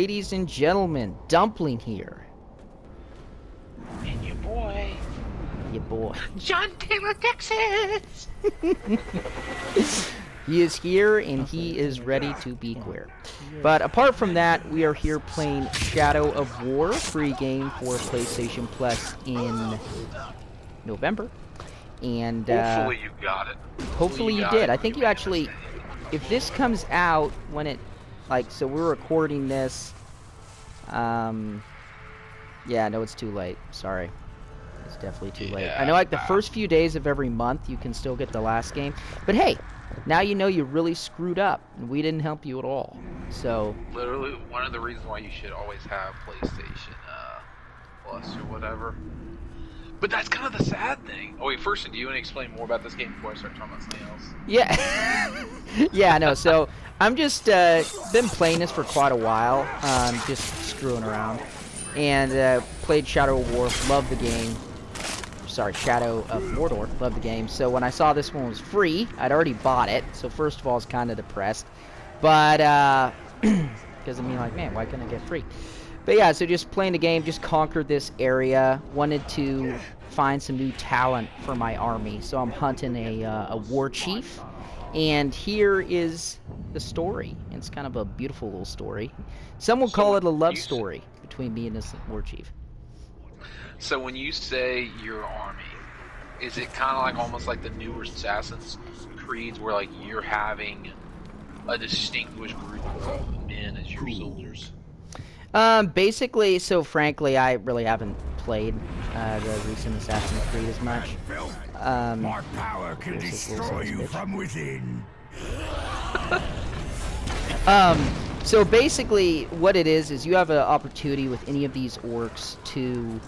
ladies and gentlemen, Dumpling here. And your boy. Your boy. John Taylor, Texas! He is here and he is ready to be queer. But apart from that, we are here playing Shadow of War, free game for PlayStation Plus in November. And hopefully you got it. Hopefully you did. I think you actually, if this comes out when it, like, so we're recording this, yeah, no, it's too late. Sorry. It's definitely too late. I know, like, the first few days of every month, you can still get the last game. But hey, now you know you really screwed up, and we didn't help you at all. So literally, one of the reasons why you should always have PlayStation Plus or whatever. But that's kind of the sad thing. Oh wait, first, do you want to explain more about this game before I start talking about something else? yeah, yeah, no. So I'm just been playing this for quite a while, just screwing around, and played Shadow of War. Love the game. Sorry, Shadow of Mordor. Love the game. So when I saw this one was free, I'd already bought it. So first of all, I was kind of depressed, but because I mean, like, man, why couldn't I get free? But yeah, so just playing the game, just conquered this area. Wanted to find some new talent for my army, so I'm hunting a war chief. And here is the story. It's kind of a beautiful little story. Some would call it a love story between me and this war chief. So when you say your army, is it kind of like almost like the newer Assassin's Creeds, where like you're having a distinguished group of men as your soldiers? Basically, so frankly, I really haven't played the recent Assassin's Creed as much. My power can destroy you from within. So basically, what it is you have an opportunity with any of these orcs to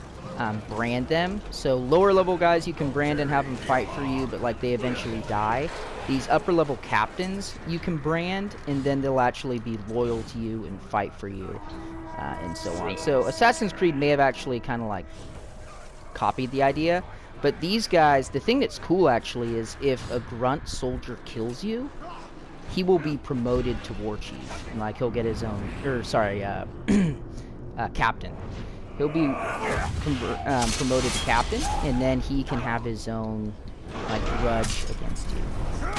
brand them. So lower level guys, you can brand and have them fight for you, but like they eventually die. These upper level captains, you can brand, and then they'll actually be loyal to you and fight for you. And so on. So Assassin's Creed may have actually kind of like copied the idea, but these guys, the thing that's cool actually is if a grunt soldier kills you, he will be promoted to war chief, and like he'll get his own, or sorry, captain. He'll be promoted to captain, and then he can have his own like grudge against you.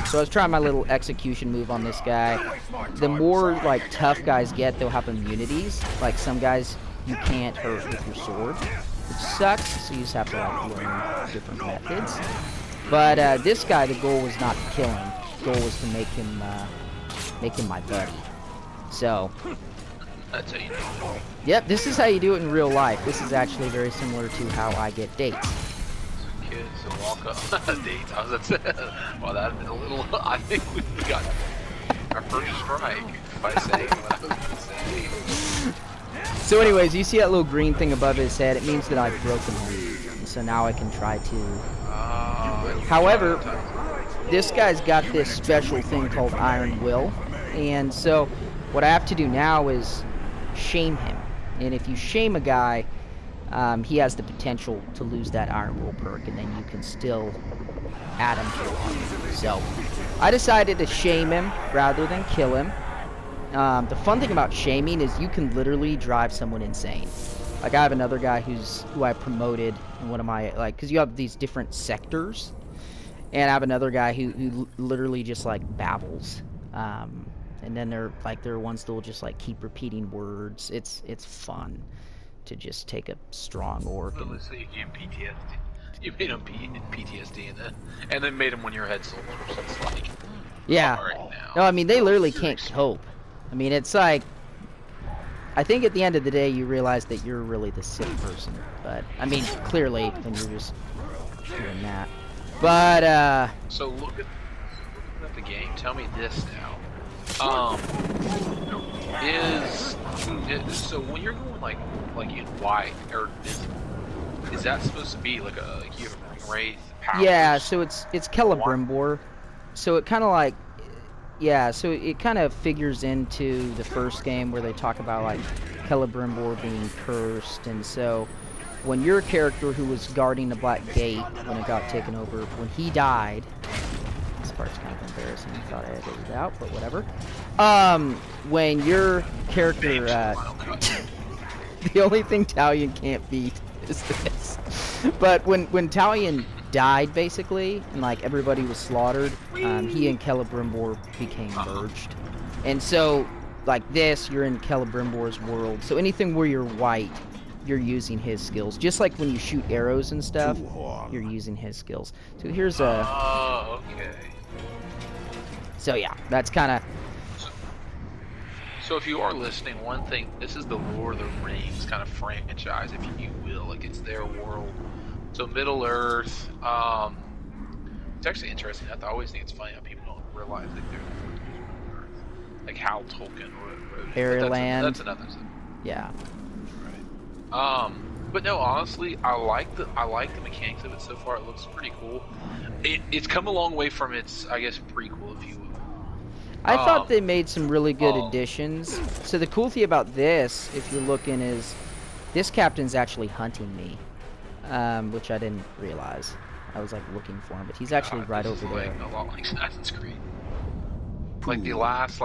So I was trying my little execution move on this guy. The more like tough guys get, they'll have immunities. Like some guys you can't hurt with your sword, which sucks. So you just have to like learn different methods. But this guy, the goal was not to kill him. The goal was to make him my buddy. So That's how you do it. Yep, this is how you do it in real life. This is actually very similar to how I get dates. Kids and walk up dates. I was at well, that'd been a little. I think we got our first strike by saying what I was going to say. So, anyways, you see that little green thing above his head? It means that I've broken him. And so now I can try to. However, this guy's got this special thing called Iron Will, and so what I have to do now is shame him. And if you shame a guy, he has the potential to lose that Iron Will perk, and then you can still add him to your army. So I decided to shame him rather than kill him. The fun thing about shaming is you can literally drive someone insane. Like I have another guy who I promoted in one of my, like, because you have these different sectors, and I have another guy who literally just like babbles. And then there are ones that will just like keep repeating words. It's fun to just take a strong orc. So let's say you gave PTSD. You made him PTSD and then made him one of your head soldiers. So it's like, yeah. No, I mean they literally can't cope. I mean it's like, I think at the end of the day you realize that you're really the sick person. But I mean clearly when you're just doing that. But so looking at the game, tell me this now. So when you're going like in white or is that supposed to be like a you have a wraith powers? Yeah, so it's Celebrimbor. So it kind of like, yeah, so it kind of figures into the first game where they talk about like Celebrimbor being cursed, and so when your character who was guarding the Black Gate when it got taken over, when he died, so part's kind of embarrassing. I thought I edited it out, but whatever. When your character, the only thing Talion can't beat is this. But when Talion died, basically, and like everybody was slaughtered, he and Celebrimbor became merged. And so, like this, you're in Celebrimbor's world. So anything where you're white, you're using his skills. Just like when you shoot arrows and stuff, you're using his skills. So here's a... Oh, okay. So yeah, that's kind of... So if you are listening, one thing, this is the Lord of the Rings kind of franchise, if you will. Like, it's their world. So Middle Earth, it's actually interesting. I always think it's funny how people don't realize that they're Middle Earth. Like how Tolkien wrote it. Fairyland. That's another thing. Yeah. Right. But no, honestly, I like the mechanics of it so far. It looks pretty cool. It's come a long way from its, I guess, prequel, if you will. I thought they made some really good additions. So the cool thing about this, if you're looking, is this captain's actually hunting me, which I didn't realize. I was like looking for him, but he's actually right over there. Like, a lot like Assassin's Creed. Like the last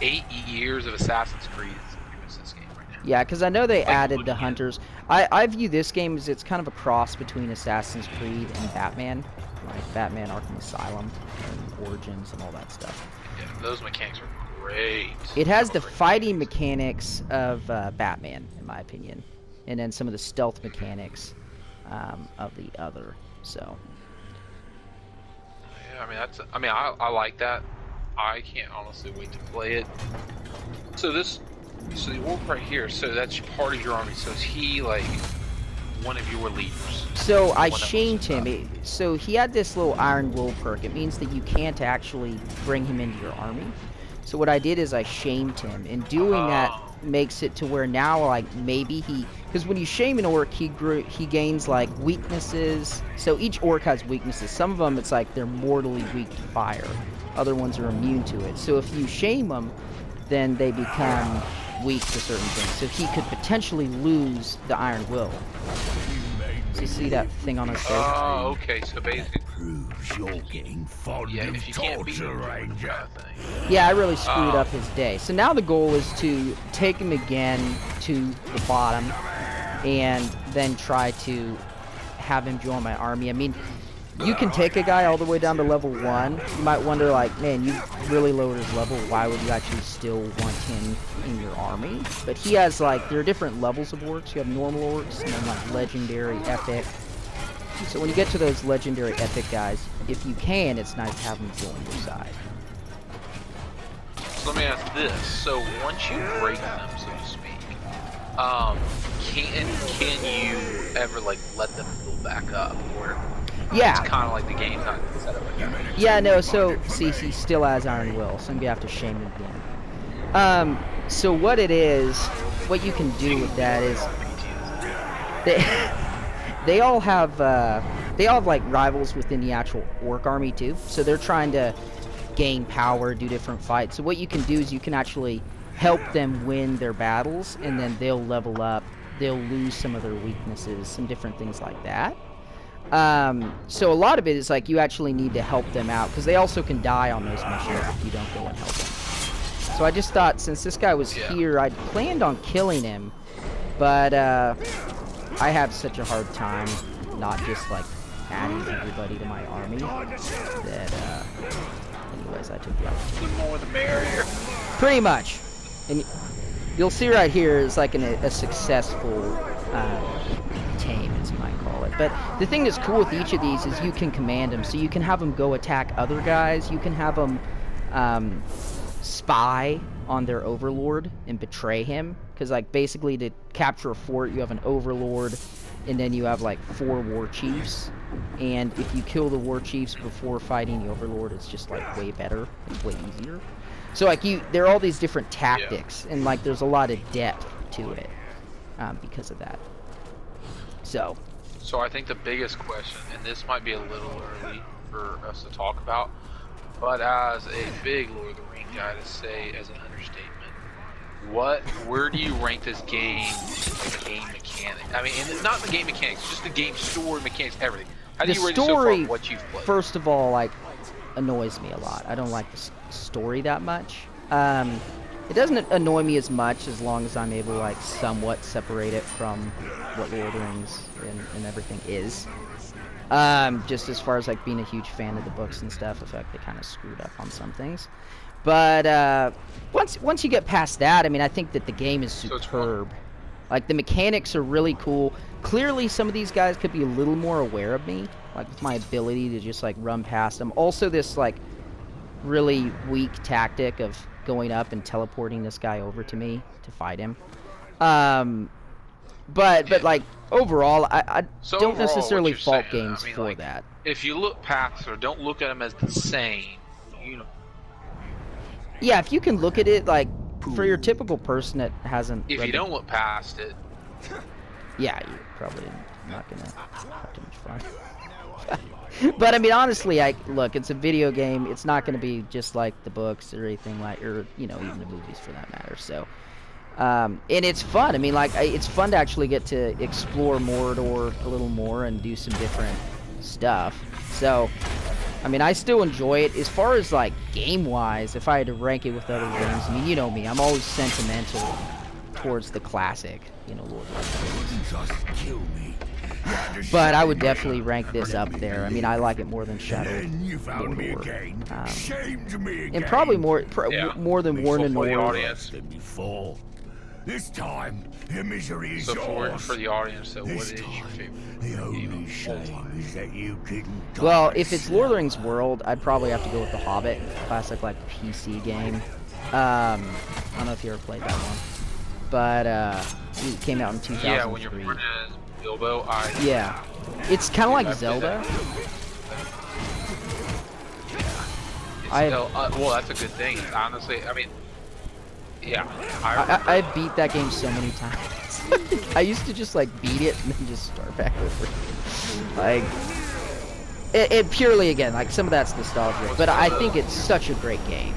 8 years of Assassin's Creed is pretty much this game right now. Yeah, because I know they added the hunters. I view this game as it's kind of a cross between Assassin's Creed and Batman. Like Batman Arkham Asylum and Origins and all that stuff. Yeah, those mechanics are great. It has the fighting mechanics of Batman, in my opinion, and then some of the stealth mechanics of the other. So. Yeah, I like that. I can't honestly wait to play it. So the orc right here. So that's part of your army. So is he like one of your leaders? So I shamed him. So he had this little Iron Will perk. It means that you can't actually bring him into your army. So what I did is I shamed him, and doing that makes it to where now, like, maybe because when you shame an orc, he gains like weaknesses. So each orc has weaknesses. Some of them, it's like they're mortally weak to fire. Other ones are immune to it. So if you shame them, then they become weak to certain things. So he could potentially lose the Iron Will. So you see that thing on his face? Oh, okay. So basically, Proves you're getting fond of if you can't beat torture, him, Ranger. kind of thing. Yeah, I really screwed up his day. So now the goal is to take him again to the bottom and then try to have him join my army. I mean, you can take a guy all the way down to level 1. You might wonder, like, man, you really lowered his level. Why would you actually still want him in your army? But he has, like, there are different levels of orcs. You have normal orcs and then, like, legendary, epic. So when you get to those legendary, epic guys, if you can, it's nice to have them join your side. So let me ask this. So once you break them, so to speak, can you ever, like, let them build back up? Or Yeah. it's kind of like the game's not set up like that. Yeah, no, so, see, he still has Iron Will, so I'm gonna have to shame him again. So what it is, what you can do with that is, they all have, like, rivals within the actual orc army, too, so they're trying to gain power, do different fights. So what you can do is you can actually help them win their battles, and then they'll level up, they'll lose some of their weaknesses, some different things like that. So a lot of it is like you actually need to help them out, because they also can die on those missions if you don't go and help them. So I just thought, since this guy was here, I'd planned on killing him, but I have such a hard time not just like adding everybody to my army that anyways, I took the opportunity. The more the merrier. Pretty much. And you'll see right here is like a successful tame, as you might call it. But the thing that's cool with each of these is you can command them. So you can have them go attack other guys. You can have them spy on their overlord and betray him. Because, like, basically to capture a fort, you have an overlord, and then you have, like, 4 war chiefs. And if you kill the war chiefs before fighting the overlord, it's just, like, way better. It's way easier. So, like, there are all these different tactics, and, like, there's a lot of depth to it because of that. So I think the biggest question, and this might be a little early for us to talk about, but as a big Lord of the Rings guy to say as an understatement, where do you rank this game in the game mechanics? I mean, and it's not the game mechanics, just the game story mechanics, everything. How do the you rate it so story, far? What you've played? first of all, like, annoys me a lot. I don't like the story that much. It doesn't annoy me as much as long as I'm able to, like, somewhat separate it from what Lord of the Rings and everything is. Just as far as, like, being a huge fan of the books and stuff, I feel like they kind of screwed up on some things. But once you get past that, I mean, I think that the game is superb. Like, the mechanics are really cool. Clearly, some of these guys could be a little more aware of me, like, with my ability to just, like, run past them. Also, this, like, really weak tactic of going up and teleporting this guy over to me to fight him. But like, overall, I So don't overall, necessarily what you're fault saying, games I mean, for like, that. if you look past or don't look at them as the same, you know. Yeah, if you can look at it, like, for your typical person that hasn't If read you don't look past it, yeah, you're probably not gonna have too much fun. But I mean, honestly, look, it's a video game. It's not gonna be just like the books or anything like, or you know, even the movies for that matter. So, and it's fun. I mean, like, it's fun to actually get to explore Mordor a little more and do some different stuff. So, I mean, I still enjoy it. As far as, like, game-wise, if I had to rank it with other games, I mean, you know me, I'm always sentimental towards the classic, you know, Lord of the Rings. Just kill me. But I would definitely rank this up there. I mean, I like it more than Shadow Then you found me Mordor. again. Shamed me again. And probably more Yeah. more than War So and for the Nord. audience, Than before. This time, the misery is so yours. for the audience, so what This is your time, favorite the game only of all shame time? is that you couldn't. Well, if it's Lord of the Rings World, I'd probably have to go with The Hobbit, classic, like, PC game. I don't know if you ever played that one, but it came out in 2003. Yeah, when you're playing as Bilbo, Yeah, it's kind of like I've played Zelda. Well, that's a good thing. Honestly, I mean, yeah, I beat that game so many times. I used to just, like, beat it and then just start back over. Like, it purely, again, like, some of that's nostalgia, but I think it's such a great game.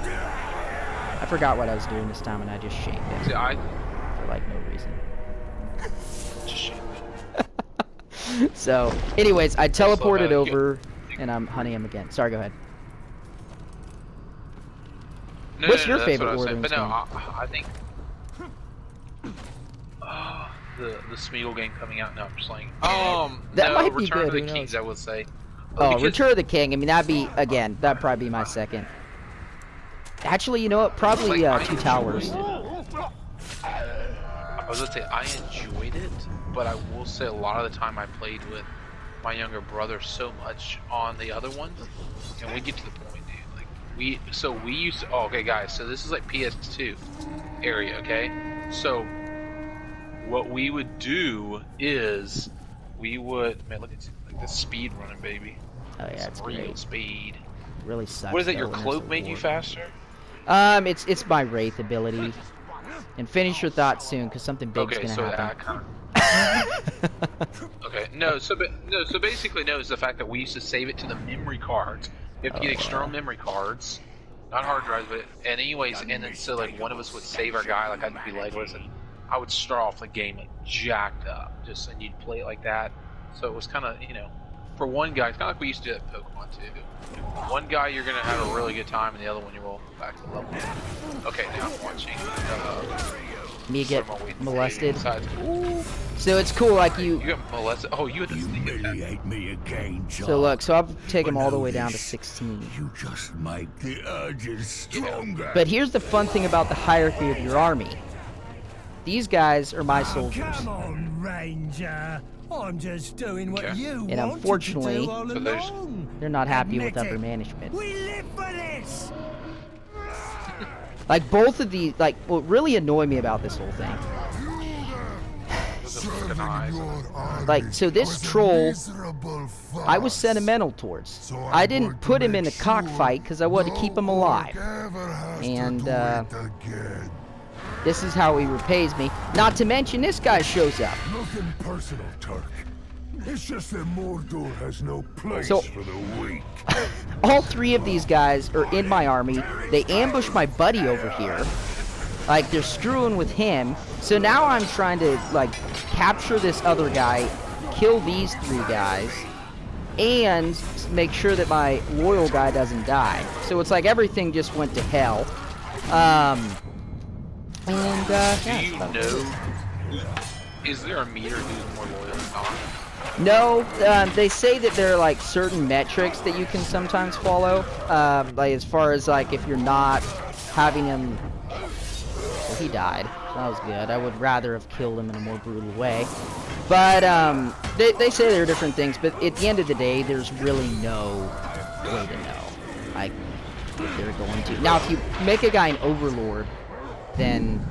I forgot what I was doing this time and I just shamed it See, for, like, no reason. just shame it. So, anyways, I teleported how you over and I'm hunting him again. Sorry, go ahead. No, What's no, your that's favorite what I was Lord saying. of But the no, Rings I think the Smeagol game coming out. No, I'm just like That no, might be Return good, of who the Kings, knows? I would say. Oh, Because- Return of the King. I mean, that'd probably be my second. Actually, you know what? Probably Like, I Two Towers. I was gonna say I enjoyed it, but I will say a lot of the time I played with my younger brother so much on the other ones, and we get to the point, dude. Like we used to. Oh, okay, guys. So this is like PS2 area, okay? So what we would do is we would look at the speed running, baby. Oh yeah, it's Some real great. speed. Really sucks. What is it? though, Your when there's cloak a made you war. faster? It's my Wraith ability. And finish your thought soon, because something big's Okay, gonna so happen. Okay, so basically, no, it's the fact that we used to save it to the memory cards. You have to get external memory cards, not hard drives, but and anyways, and then so like one of us would save our guy, like I'd be legless, and I would start off the game like jacked up, and you'd play it like that. So it was kind of for one guy, it's kind of like we used to do at Pokemon too. One guy you're gonna have a really good time, and the other one you will back to level. Okay, now I'm watching. Me get what am I waiting to molested. say? So it's cool, like You got molested. Oh, you had to sneak attack. Humiliate me again, John. So look, so I'll take him But all the know way down to this, 16. You just make the urges stronger. But here's the fun thing about the hierarchy of your army. These guys are my soldiers. Come on, Ranger. I'm just doing what Okay. you And wanted unfortunately, to do all So there's- along. They're not happy with Admit upper it. management. We live for this. Like, both of these, like, what really annoyed me about this whole thing. Like, so this troll, I was sentimental towards. I didn't put him in a cockfight because I wanted to keep him alive. And, this is how he repays me. Not to mention, this guy shows up. Nothing personal, Turk. It's just that Mordor has no place So- for the weak. All three of these guys are in my army. They ambush my buddy over here. Like, they're screwing with him. So now I'm trying to, like, capture this other guy, kill these three guys, and make sure that my loyal guy doesn't die. So it's like everything just went to hell. Do Yeah, you know? Is there a meter who's more loyal than not? no, they say that there are like certain metrics that you can sometimes follow. Like as far as like if you're not having him. Well, he died. That was good. I would rather have killed him in a more brutal way. But they say there are different things. But at the end of the day, there's really no way to know. Like if they're going to. Now, if you make a guy an overlord, then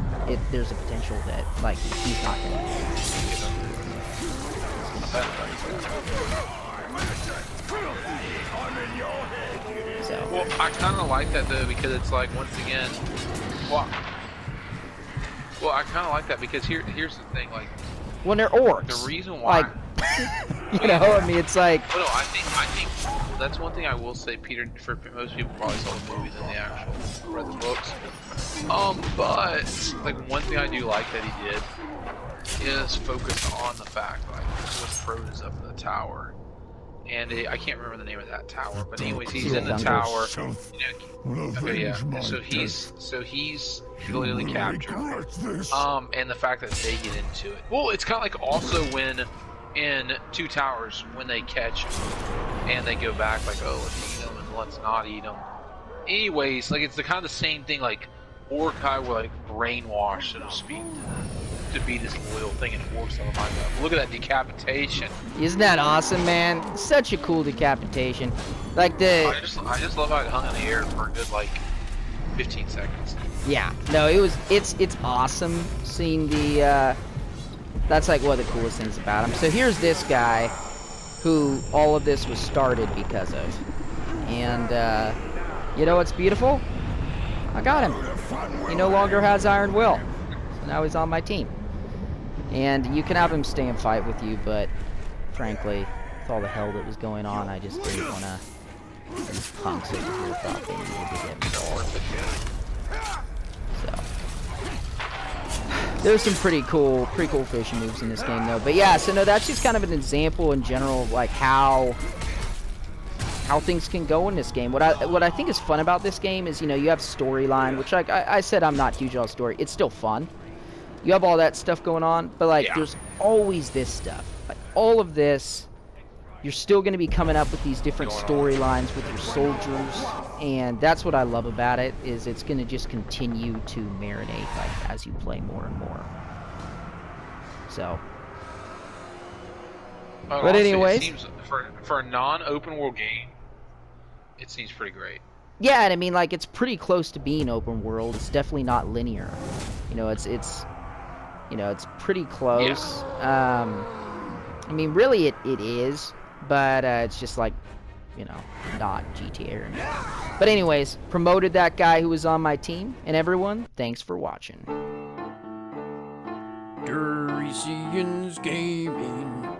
there's a potential that like he's not going to. So. Well, I kind of like that though because it's like once again, well, I kind of like that because here's the thing, like when they're orcs. The reason why, like, you know, I mean, it's like. Well, no, I think that's one thing I will say, Peter. For most people, probably saw the movies than the actual read the books. But like one thing I do like that he did is focus on the fact like when Frodo is up in the tower, and I can't remember the name of that tower, but anyways, he's in the tower. You know, okay, yeah. So he's clearly captured. And the fact that they get into it. Well, it's kind of like also when in Two Towers when they catch him and they go back like, oh, let's eat him and let's not eat him. Anyways, like it's the kind of the same thing. Like Orkai were like brainwashed, so to speak, to be this loyal thing, and it works on my level. Look at that decapitation. Isn't that awesome, man? Such a cool decapitation. Like the. I just love how it hung in the air for a good like 15 seconds. Yeah. No, it's awesome seeing the. That's like one of the coolest things about him. So here's this guy, who all of this was started because of, and you know what's beautiful? I got him. He no longer has Iron Will. So now he's on my team. And you can have him stay and fight with you, but frankly, with all the hell that was going on, I just didn't want to. These punks over here thought they needed to get involved. So there's some pretty cool fishing moves in this game, though. But yeah, so no, that's just kind of an example in general of like how things can go in this game. What I think is fun about this game is, you know, you have storyline, which like I said, I'm not huge on story. It's still fun. You have all that stuff going on, but like there's always this stuff. Like all of this, you're still going to be coming up with these different storylines with your soldiers, and that's what I love about it. Is it's going to just continue to marinate like as you play more and more. So. But honestly, anyways, it seems for a non-open world game, it seems pretty great. Yeah, and I mean, like, it's pretty close to being open world. It's definitely not linear. You know, it's you know, it's pretty close. Yeah. I mean, really, it is, but it's just like, you know, not GTA or anything. But anyways, promoted that guy who was on my team, and everyone, thanks for watching. Riesians Gaming.